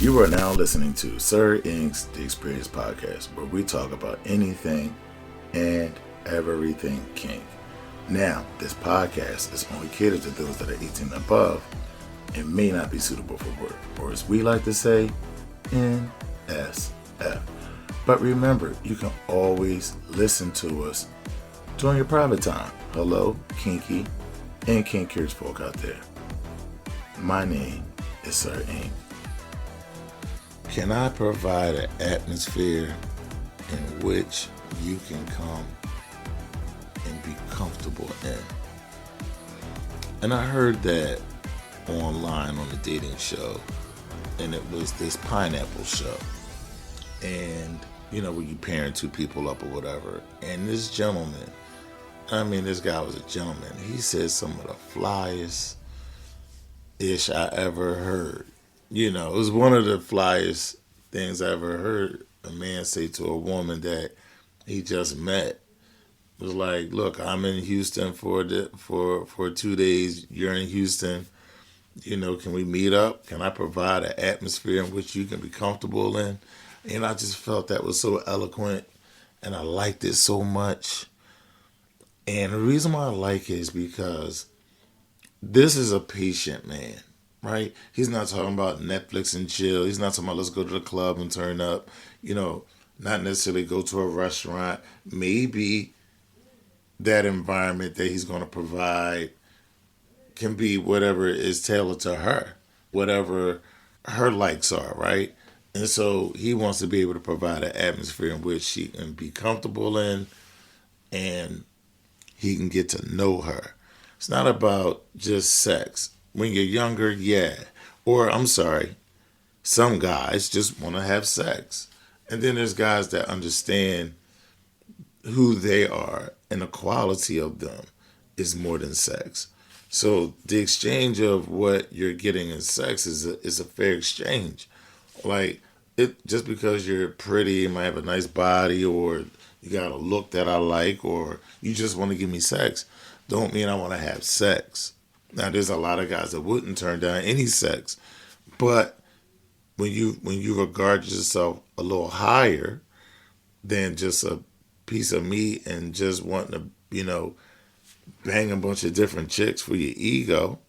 You are now listening to Sir Inc.'s The Experience Podcast, where we talk about anything and everything kink. Now, this podcast is only catered to those that are 18 and above and may not be suitable for work, or as we like to say, NSF. But remember, you can always listen to us during your private time. Hello, kinky and kinkers folk out there. My name is Sir Inc. Can I provide an atmosphere in which you can come and be comfortable in? And I heard that online on the dating show, and it was this pineapple show. And, you know, where you pairing two people up or whatever. And this gentleman, this guy was a gentleman. He said some of the flyest-ish I ever heard. You know, it was one of the flyest things I ever heard a man say to a woman that he just met. It was like, look, I'm in Houston for 2 days. You're in Houston. You know, can we meet up? Can I provide an atmosphere in which you can be comfortable in? And I just felt that was so eloquent, and I liked it so much. And the reason why I like it is because this is a patient man. Right? He's not talking about Netflix and chill. He's not talking about let's go to the club and turn up. You know, not necessarily go to a restaurant. Maybe that environment that he's going to provide can be whatever is tailored to her, whatever her likes are, right? And so he wants to be able to provide an atmosphere in which she can be comfortable in and he can get to know her. It's not about just sex. When you're younger, yeah. Or, some guys just want to have sex. And then there's guys that understand who they are and the quality of them is more than sex. So the exchange of what you're getting in sex is a fair exchange. Like, just because you're pretty, you might have a nice body, or you got a look that I like, or you just want to give me sex, don't mean I want to have sex. Now, there's a lot of guys that wouldn't turn down any sex, but when you regard yourself a little higher than just a piece of meat and just wanting to, bang a bunch of different chicks for your ego,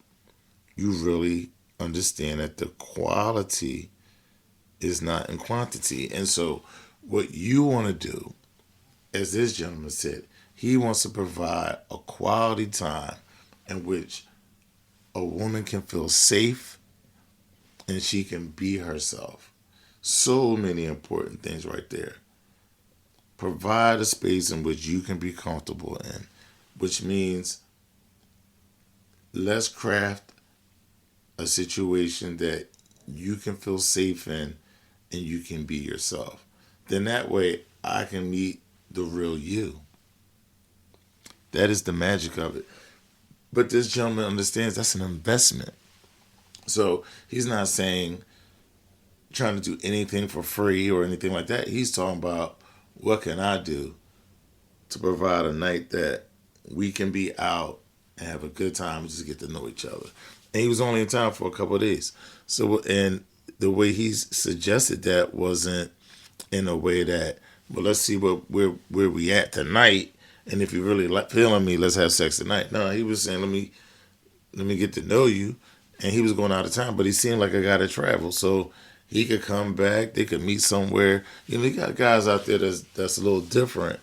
you really understand that the quality is not in quantity. And so what you want to do, as this gentleman said, he wants to provide a quality time in which a woman can feel safe and she can be herself. So many important things right there. Provide a space in which you can be comfortable in, which means let's craft a situation that you can feel safe in and you can be yourself. Then that way I can meet the real you. That is the magic of it. But this gentleman understands that's an investment. So he's not trying to do anything for free or anything like that. He's talking about what can I do to provide a night that we can be out and have a good time and just get to know each other. And he was only in town for a couple of days. So, and the way he suggested that wasn't in a way that, well, let's see where we at tonight. And if you're really feeling me, let's have sex tonight. No, he was saying, let me get to know you. And he was going out of town, but he seemed like a guy that traveled. So he could come back. They could meet somewhere. You got guys out there that's a little different.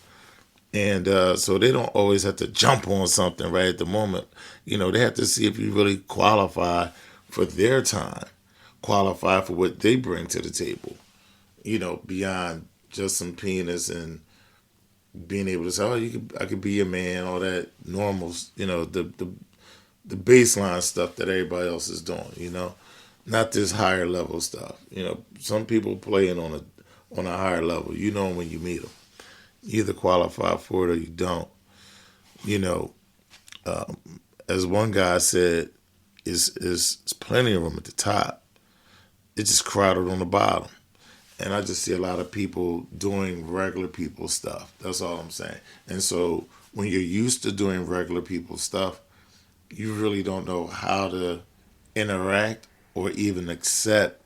And so they don't always have to jump on something right at the moment. They have to see if you really qualify for their time, qualify for what they bring to the table, beyond just some penis and being able to say, oh, I could be your man, all that normal, the baseline stuff that everybody else is doing, not this higher level stuff. Some people playing on a higher level. When you meet them, you either qualify for it or you don't. As one guy said, is plenty of room at the top. It's just crowded on the bottom. And I just see a lot of people doing regular people stuff. That's all I'm saying. And so when you're used to doing regular people stuff, you really don't know how to interact or even accept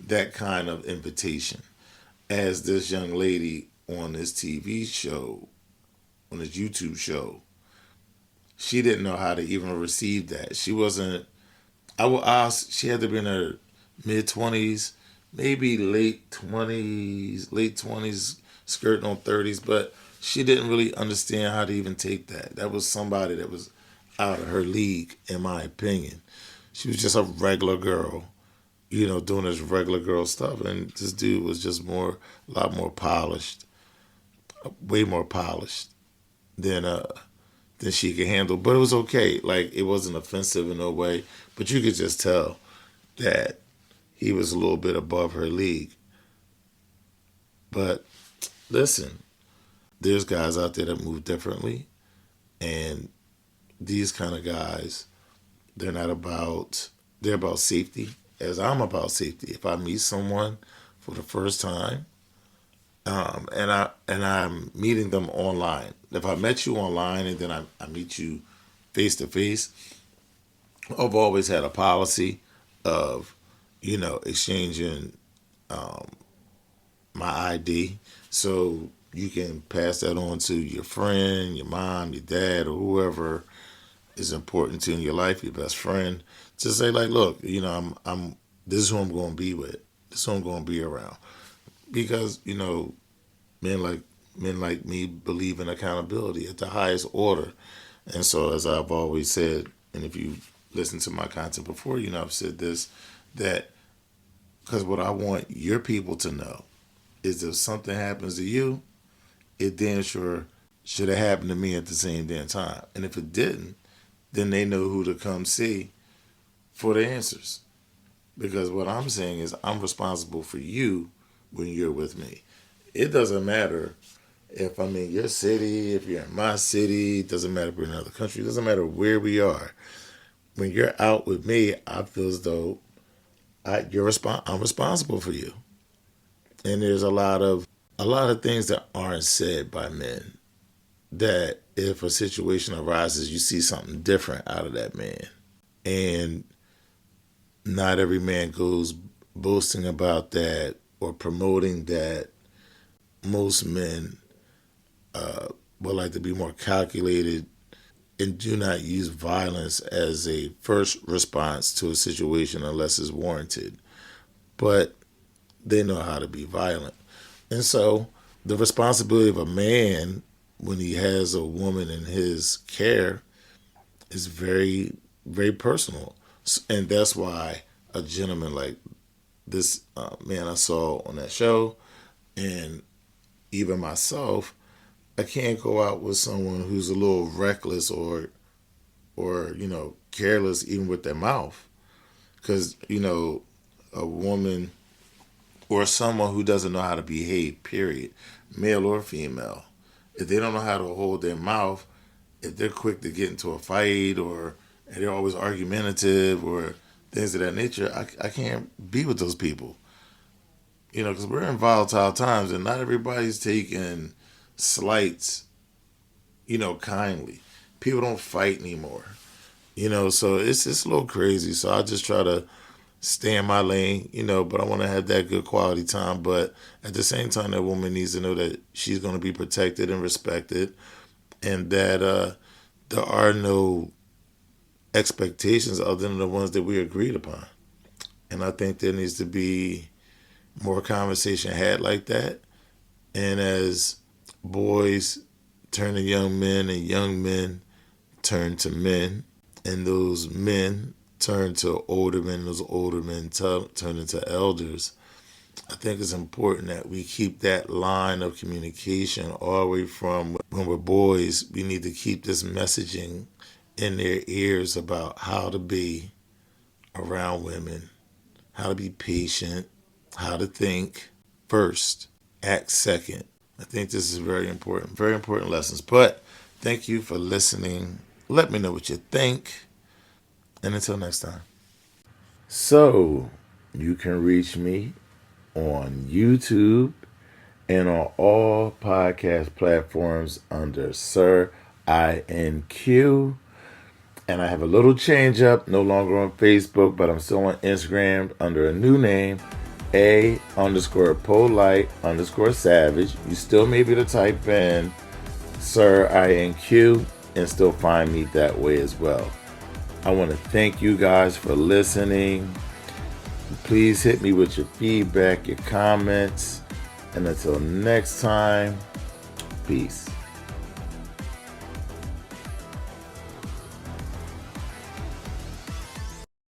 that kind of invitation. As this young lady on this TV show, on this YouTube show, she didn't know how to even receive that. She wasn't, I will ask, she had to be in her mid 20s, maybe late 20s, skirting on 30s, but she didn't really understand how to even take that. That was somebody that was out of her league, in my opinion. She was just a regular girl, doing this regular girl stuff. And this dude was just a lot more polished, way more polished than she could handle. But it was okay. Like, it wasn't offensive in no way. But you could just tell that he was a little bit above her league. But listen, there's guys out there that move differently. And these kind of guys, they're about safety, as I'm about safety. If I meet someone for the first time, and I'm meeting them online. If I met you online and then I meet you face to face, I've always had a policy of, exchanging my ID, so you can pass that on to your friend, your mom, your dad, or whoever is important to you in your life, your best friend. Just say like, look, I'm this is who I'm going to be with. This is who I'm going to be around. Because men like me believe in accountability at the highest order. And so, as I've always said, and if you listen to my content before, I've said this, that because what I want your people to know is if something happens to you, it damn sure should have happened to me at the same damn time. And if it didn't, then they know who to come see for the answers. Because what I'm saying is I'm responsible for you when you're with me. It doesn't matter if I'm in your city, if you're in my city, it doesn't matter if we're in another country, it doesn't matter where we are. When you're out with me, I feel as though I'm responsible for you. And there's a lot of things that aren't said by men, that if a situation arises, you see something different out of that man. And not every man goes boasting about that or promoting that. Most men would like to be more calculated and do not use violence as a first response to a situation unless it's warranted. But they know how to be violent. And so the responsibility of a man when he has a woman in his care is very, very personal. And that's why a gentleman like this man I saw on that show, and even myself, I can't go out with someone who's a little reckless or careless even with their mouth. Because, a woman or someone who doesn't know how to behave, period, male or female, if they don't know how to hold their mouth, if they're quick to get into a fight or and they're always argumentative or things of that nature, I can't be with those people. Because we're in volatile times and not everybody's taking slights, kindly. People don't fight anymore, so it's just a little crazy. So I just try to stay in my lane, but I want to have that good quality time. But at the same time, that woman needs to know that she's going to be protected and respected, and that there are no expectations other than the ones that we agreed upon. And I think there needs to be more conversation had like that. And as boys turn to young men and young men turn to men, and those men turn to older men, those older men turn into elders, I think it's important that we keep that line of communication all the way from when we're boys. We need to keep this messaging in their ears about how to be around women, how to be patient, how to think first, act second. I think this is very important lessons. But thank you for listening. Let me know what you think. And until next time. So, you can reach me on YouTube and on all podcast platforms under Sir INQ. And I have a little change up, no longer on Facebook, but I'm still on Instagram under a new name, A_polite_savage. You still may be able to type in Sir INQ and still find me that way as well. I want to thank you guys for listening. Please hit me with your feedback, your comments. And until next time, peace.